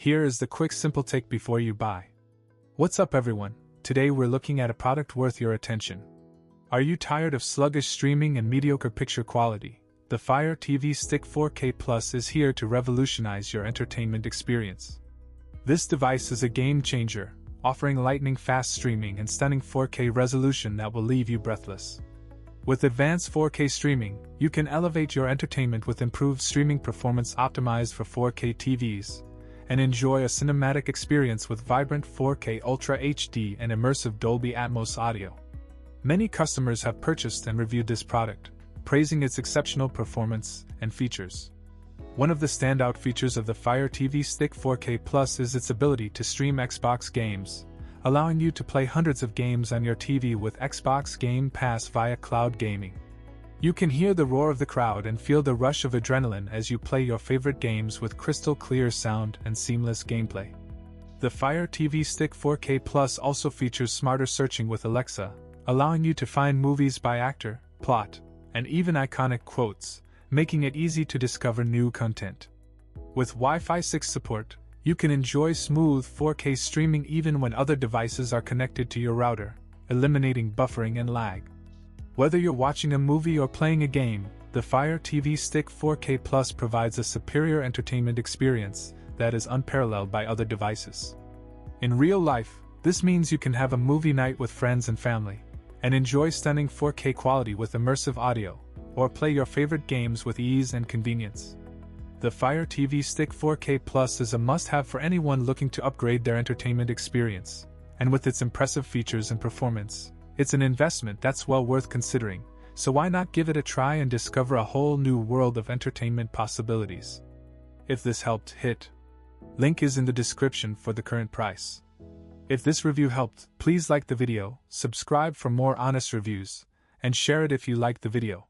Here is the quick simple take before you buy. What's up everyone? Today we're looking at a product worth your attention. Are you tired of sluggish streaming and mediocre picture quality? The Fire TV Stick 4K Plus is here to revolutionize your entertainment experience. This device is a game changer, offering lightning-fast streaming and stunning 4K resolution that will leave you breathless. With advanced 4K streaming, you can elevate your entertainment with improved streaming performance optimized for 4K TVs, and enjoy a cinematic experience with vibrant 4K Ultra HD and immersive Dolby Atmos audio. Many customers have purchased and reviewed this product, praising its exceptional performance and features. One of the standout features of the Fire TV Stick 4K Plus is its ability to stream Xbox games, allowing you to play hundreds of games on your TV with Xbox Game Pass via cloud gaming. You can hear the roar of the crowd and feel the rush of adrenaline as you play your favorite games with crystal clear sound and seamless gameplay. The Fire TV Stick 4K Plus also features smarter searching with Alexa, allowing you to find movies by actor, plot, and even iconic quotes, making it easy to discover new content. With Wi-Fi 6 support, you can enjoy smooth 4K streaming even when other devices are connected to your router, eliminating buffering and lag. Whether you're watching a movie or playing a game, the Fire TV Stick 4K Plus provides a superior entertainment experience that is unparalleled by other devices. In real life, this means you can have a movie night with friends and family, and enjoy stunning 4K quality with immersive audio, or play your favorite games with ease and convenience. The Fire TV Stick 4K Plus is a must-have for anyone looking to upgrade their entertainment experience, and with its impressive features and performance, it's an investment that's well worth considering, so why not give it a try and discover a whole new world of entertainment possibilities? If this helped, hit link is in the description for the current price. If this review helped, please like the video, subscribe for more honest reviews, and share it if you liked the video.